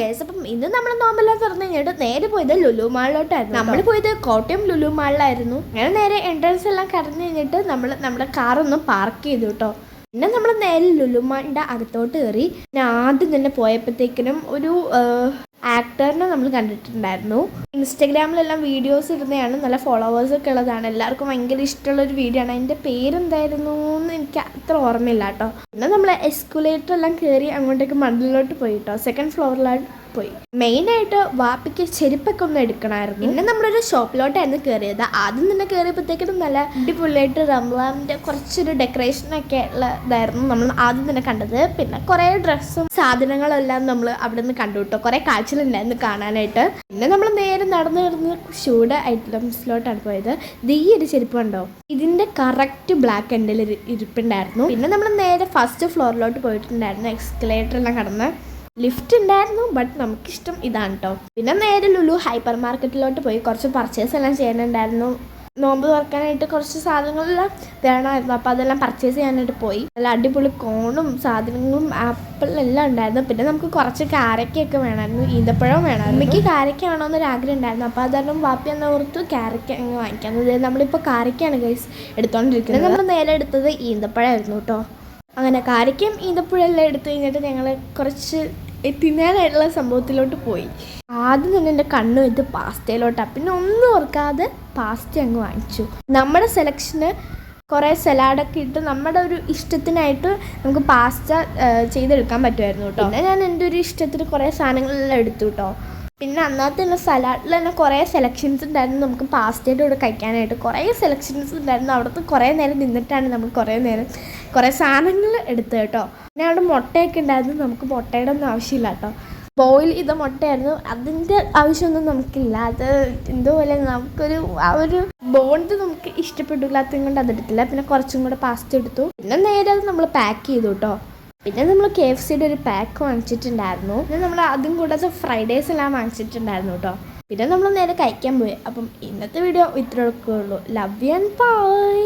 Guys, അപ്പം ഇന്ന് നമ്മൾ നോമ്പെല്ലാം തുറന്നു കഴിഞ്ഞിട്ട് നേരെ പോയത് ലുലു മാളിലോട്ടായിരുന്നു. നമ്മൾ പോയത് കോട്ടയം ലുലു മാളിലായിരുന്നു. അങ്ങനെ നേരെ എൻട്രൻസ് എല്ലാം കടന്നു കഴിഞ്ഞിട്ട് നമ്മൾ നമ്മുടെ കാറൊന്ന് പാർക്ക് ചെയ്തു കേട്ടോ. പിന്നെ നമ്മൾ നേരെ ലുലു മാളിൻ്റെ അകത്തോട്ട് കയറി. ഞാൻ ആദ്യം തന്നെ പോയപ്പോഴത്തേക്കിനും ഒരു ആക്ടറിനെ നമ്മൾ കണ്ടിട്ടുണ്ടായിരുന്നു. ഇൻസ്റ്റഗ്രാമിലെല്ലാം വീഡിയോസ് ഇടുന്നതാണ്, നല്ല ഫോളോവേഴ്സൊക്കെ ഉള്ളതാണ്, എല്ലാവർക്കും ഭയങ്കര ഇഷ്ടമുള്ളൊരു വീഡിയോ ആണ്. അതിൻ്റെ പേരെന്തായിരുന്നു എന്ന് എനിക്ക് അത്ര ഓർമ്മയില്ല കേട്ടോ. പിന്നെ നമ്മൾ എസ്കുലേറ്റർ എല്ലാം കയറി അങ്ങോട്ടേക്ക് മണ്ടിലോട്ട് പോയി കേട്ടോ. സെക്കൻഡ് ഫ്ലോറിലോട്ട് പോയി. മെയിനായിട്ട് വാപ്പിക്ക് ചെരുപ്പൊക്കെ ഒന്ന് എടുക്കണമായിരുന്നു. പിന്നെ നമ്മളൊരു ഷോപ്പിലോട്ടായിരുന്നു കയറിയത്. ആദ്യം തന്നെ കയറിയപ്പോഴത്തേക്കും നല്ല അടിപൊളിയായിട്ട് റംലാമിൻ്റെ കുറച്ചൊരു ഡെക്കറേഷനൊക്കെ ഉള്ളതായിരുന്നു നമ്മൾ ആദ്യം തന്നെ കണ്ടത്. പിന്നെ കുറേ ഡ്രസ്സും സാധനങ്ങളെല്ലാം നമ്മൾ അവിടെ നിന്ന് കണ്ടു കേട്ടോ. കുറേ കാഴ്ചകളുണ്ടായിരുന്നു കാണാനായിട്ട്. പിന്നെ നമ്മൾ നേരെ നടന്ന് ഷൂയുടെ ഐറ്റംസിലോട്ടാണ് പോയത്. ഈ ഒരു ചെരുപ്പ് കണ്ടോ, ഇതിൻ്റെ കറക്റ്റ് ബ്ലാക്ക് എൻ്റെ ഇരിപ്പുണ്ടായിരുന്നു. പിന്നെ നമ്മൾ നേരെ ഫസ്റ്റ് ഫ്ലോറിലോട്ട് പോയിട്ടുണ്ടായിരുന്നു. എക്സ്കലേറ്റർ എല്ലാം കടന്ന് ലിഫ്റ്റ് ഉണ്ടായിരുന്നു, ബട്ട് നമുക്കിഷ്ടം ഇതാണ് കേട്ടോ. പിന്നെ നേരെ ലുലു ഹൈപ്പർ മാർക്കറ്റിലോട്ട് പോയി കുറച്ച് പർച്ചേസ് എല്ലാം ചെയ്യാനുണ്ടായിരുന്നു. നോമ്പ് തുറക്കാനായിട്ട് കുറച്ച് സാധനങ്ങളെല്ലാം വേണമായിരുന്നു. അപ്പോൾ അതെല്ലാം പർച്ചേസ് ചെയ്യാനായിട്ട് പോയി. നല്ല അടിപൊളി കോണും സാധനങ്ങളും ആപ്പിളെല്ലാം ഉണ്ടായിരുന്നു. പിന്നെ നമുക്ക് കുറച്ച് കാരക്കയൊക്കെ വേണമായിരുന്നു, ഈന്തപ്പഴവും വേണമായിരുന്നു. എനിക്ക് കാരക്ക വേണമെന്നൊരു ആഗ്രഹം ഉണ്ടായിരുന്നു. അപ്പോൾ അതാരണം വാപ്പി എന്ന ഓർത്ത് കാരക്ക അങ്ങ് വാങ്ങിക്കാമെന്നത്. നമ്മളിപ്പോൾ കാരക്കയാണ് ഗൈസ് എടുത്തുകൊണ്ടിരിക്കുന്നത്. നമ്മൾ നേരെ എടുത്തത് ഈന്തപ്പഴമായിരുന്നു കേട്ടോ. അങ്ങനെ കാരക്കയും ഈന്തപ്പഴമെല്ലാം എടുത്തു കഴിഞ്ഞിട്ട് ഞങ്ങൾ കുറച്ച് തിന്നാനായിട്ടുള്ള സംഭവത്തിലോട്ട് പോയി. ആദ്യം തന്നെ എൻ്റെ കണ്ണ് വെച്ച് പാസ്തയിലോട്ടാണ്. പിന്നെ ഒന്നും ഓർക്കാതെ പാസ്ത അങ്ങ് വാങ്ങിച്ചു. നമ്മുടെ സെലക്ഷന് കുറേ സലാഡൊക്കെ ഇട്ട് നമ്മുടെ ഒരു ഇഷ്ടത്തിനായിട്ട് നമുക്ക് പാസ്ത ചെയ്തെടുക്കാൻ പറ്റുമായിരുന്നു കേട്ടോ. പിന്നെ ഞാൻ എൻ്റെ ഒരു ഇഷ്ടത്തിന് കുറേ സാധനങ്ങളെല്ലാം എടുത്തു കേട്ടോ. പിന്നെ അന്നത്തെ തന്നെ സലാഡിൽ തന്നെ കുറേ സെലക്ഷൻസ് ഉണ്ടായിരുന്നു നമുക്ക് പാസ്തയുടെ കൂടെ കഴിക്കാനായിട്ട്. കുറേ സെലക്ഷൻസ് ഉണ്ടായിരുന്നു. അവിടുത്തെ കുറേ നേരം നിന്നിട്ടാണ് നമ്മൾ കുറേ സാധനങ്ങൾ എടുത്തത് കേട്ടോ. പിന്നെ അവിടെ മുട്ടയൊക്കെ ഉണ്ടായിരുന്നു. നമുക്ക് മുട്ടയുടെ ഒന്നും ആവശ്യമില്ല കേട്ടോ. ബോയിൽ ചെയ്ത മുട്ടയായിരുന്നു, അതിൻ്റെ ആവശ്യമൊന്നും നമുക്കില്ല. അത് എന്തോപോലെ നമുക്കൊരു ആ ഒരു ബോണ്ട് നമുക്ക് ഇഷ്ടപ്പെടില്ലാത്തത് കൊണ്ട് അതെടുത്തില്ല. പിന്നെ കുറച്ചും കൂടെ പാസ്ത എടുത്തു. പിന്നെ നേരെ അത് നമ്മൾ പാക്ക് ചെയ്തു കേട്ടോ. പിന്നെ നമ്മൾ KFCയുടെ ഒരു പാക്ക് വാങ്ങിച്ചിട്ടുണ്ടായിരുന്നു. പിന്നെ നമ്മൾ അതും കൂടാതെ ഫ്രൈഡേസ് എല്ലാം വാങ്ങിച്ചിട്ടുണ്ടായിരുന്നു കേട്ടോ. പിന്നെ നമ്മൾ നേരെ കഴിക്കാൻ പോയി. അപ്പം ഇന്നത്തെ വീഡിയോ ഇത്രയൊക്കെ ഉള്ളൂ. Love you and by.